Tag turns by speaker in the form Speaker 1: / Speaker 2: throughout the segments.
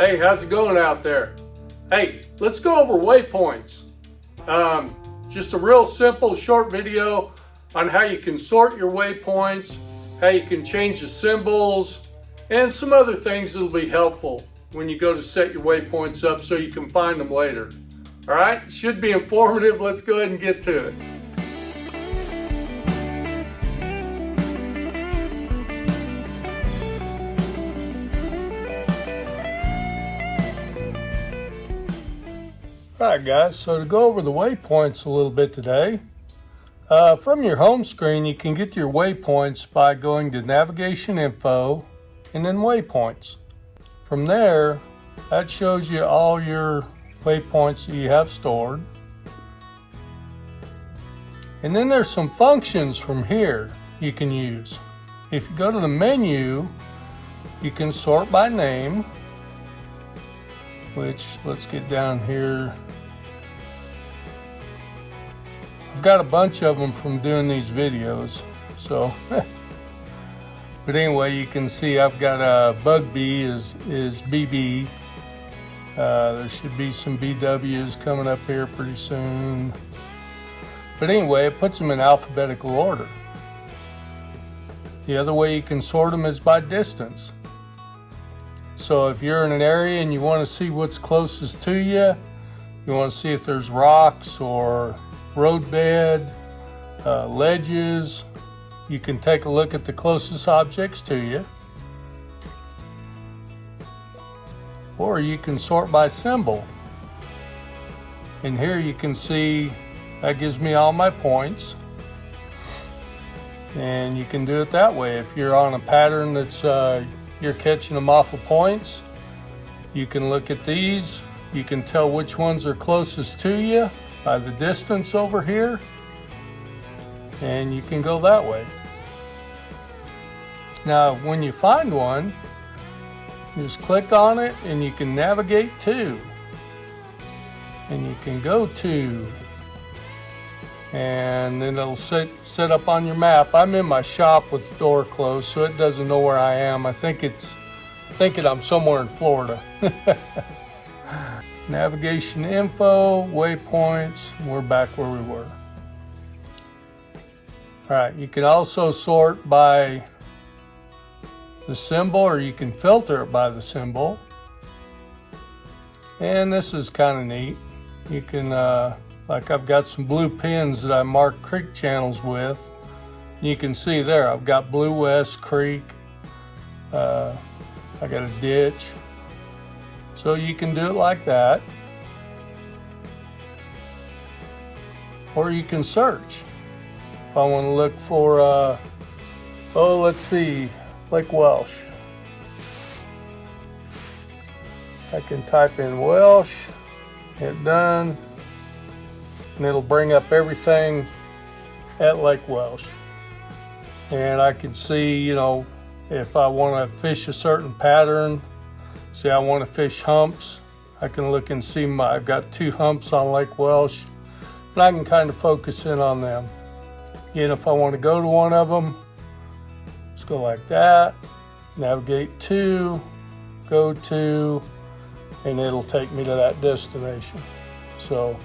Speaker 1: Hey, how's it going out there? Hey, let's go over waypoints. Just a real simple short video on how you can sort your waypoints, how you can change the symbols, and some other things that'll be helpful when you go to set your waypoints up so you can find them later. All right, should be informative. Let's go ahead and get to it. Alright guys, so to go over the waypoints a little bit today, from your home screen you can get to your waypoints by going to Navigation Info and then Waypoints. From there, that shows you all your waypoints that you have stored. And then there's some functions from here you can use. If you go to the menu, you can sort by name, which let's get down here. I've got a bunch of them from doing these videos, so but anyway, you can see I've got a bug bee is BB. There should be some BWs coming up here pretty soon, but anyway, it puts them in alphabetical order. The other way you can sort them is by distance. So if you're in an area and you want to see what's closest to you, you want to see if there's rocks or roadbed, ledges, you can take a look at the closest objects to you. Or you can sort by symbol. And here you can see that gives me all my points. And you can do it that way. If you're on a pattern that's you're catching them off of points, you can look at these. You can tell which ones are closest to you by the distance over here, and you can go that way. Now when you find one, you just click on it and you can navigate to, and you can go to, and then it'll set up on your map. I'm in my shop with the door closed, so it doesn't know where I am. I think it's thinking I'm somewhere in Florida. Navigation info, waypoints, and we're back where we were. All right, you can also sort by the symbol, or you can filter it by the symbol. And this is kind of neat. You can, like I've got some blue pins that I mark creek channels with. You can see there, I've got Blue West Creek. I got a ditch. So you can do it like that. Or you can search. If I want to look for, let's see, Lake Welsh. I can type in Welsh, hit done, and it'll bring up everything at Lake Welsh. And I can see, you know, if I want to fish a certain pattern, say I want to fish humps, I can look and see I've got 2 humps on Lake Welsh, and I can kind of focus in on them. Again, if I want to go to one of them, just go like that, navigate to, go to, and it'll take me to that destination. So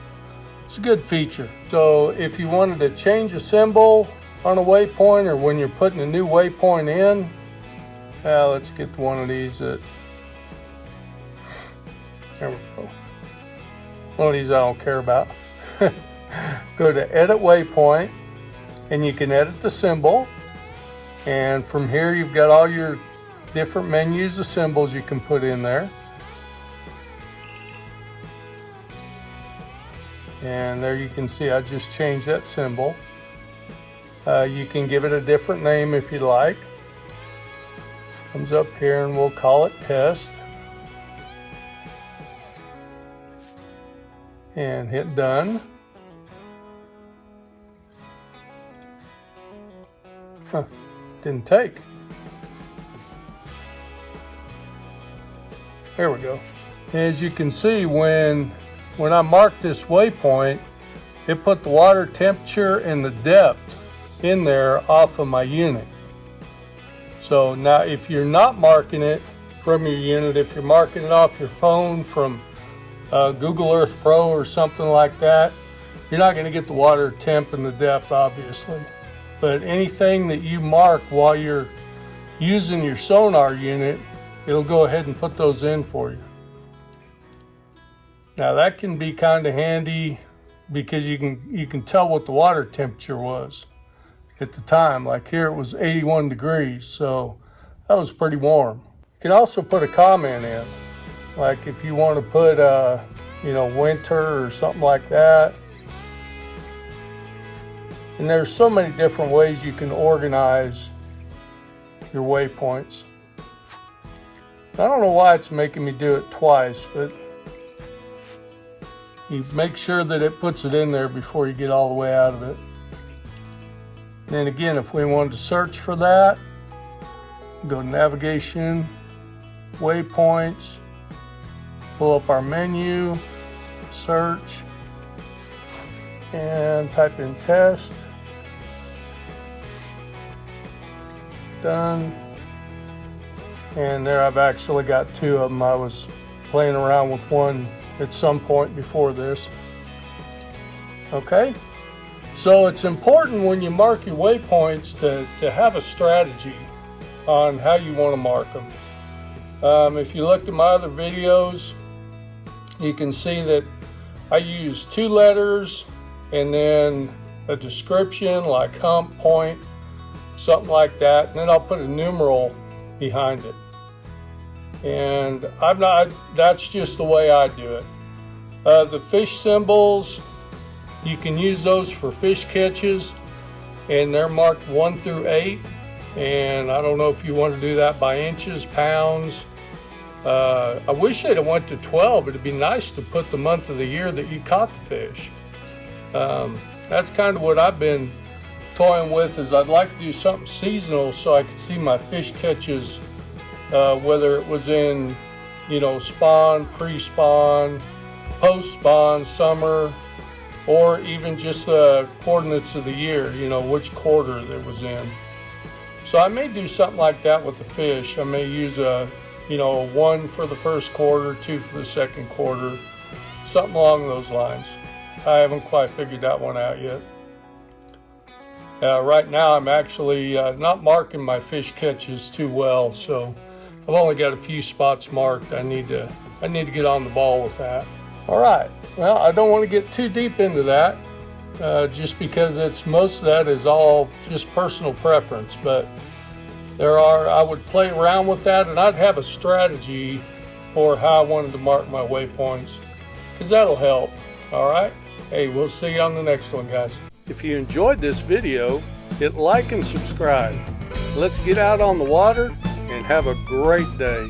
Speaker 1: it's a good feature. So if you wanted to change a symbol on a waypoint, or when you're putting a new waypoint in, let's get one of these that, there we go. One of these I don't care about. Go to Edit Waypoint, and you can edit the symbol. And from here you've got all your different menus of symbols you can put in there. And there you can see I just changed that symbol. You can give it a different name if you like. Comes up here and we'll call it Test. And hit done. Didn't take. There we go. As you can see, when I marked this waypoint, it put the water temperature and the depth in there off of my unit. So now if you're not marking it from your unit. If you're marking it off your phone from Google Earth Pro or something like that, you're not going to get the water temp and the depth, obviously. But anything that you mark while you're using your sonar unit, it'll go ahead and put those in for you. Now that can be kind of handy because you can tell what the water temperature was at the time. Like here it was 81 degrees, so that was pretty warm. You can also put a comment in, like if you want to put winter or something like that. And there's so many different ways you can organize your waypoints. I don't know why it's making me do it twice, but you make sure that it puts it in there before you get all the way out of it. And again, if we wanted to search for that, go to navigation, waypoints, pull up our menu, search, and type in test. Done. And there I've actually got two of them. I was playing around with one at some point before this. Okay, so it's important when you mark your waypoints to have a strategy on how you want to mark them. If you looked at my other videos, you can see that I use 2 letters and then a description like hump, point, something like that, and then I'll put a numeral behind it. And that's just the way I do it. The fish symbols, you can use those for fish catches, and they're marked 1 through 8. And I don't know if you want to do that by inches, pounds. I wish they'd have went to 12. It'd be nice to put the month of the year that you caught the fish. That's kind of what I've been toying with, is I'd like to do something seasonal so I could see my fish catches, whether it was in, spawn, pre-spawn, post-spawn, summer, or even just the coordinates of the year, which quarter it was in. So I may do something like that with the fish. I may use a 1 for the first quarter, 2 for the second quarter, something along those lines. I haven't quite figured that one out yet. Right now I'm actually not marking my fish catches too well, so I've only got a few spots marked. I need to get on the ball with that. All right, well, I don't want to get too deep into that, just because most of that is all just personal preference, but I would play around with that, and I'd have a strategy for how I wanted to mark my waypoints, because that'll help. All right, hey, we'll see you on the next one, guys. If you enjoyed this video, hit like and subscribe. Let's get out on the water and have a great day.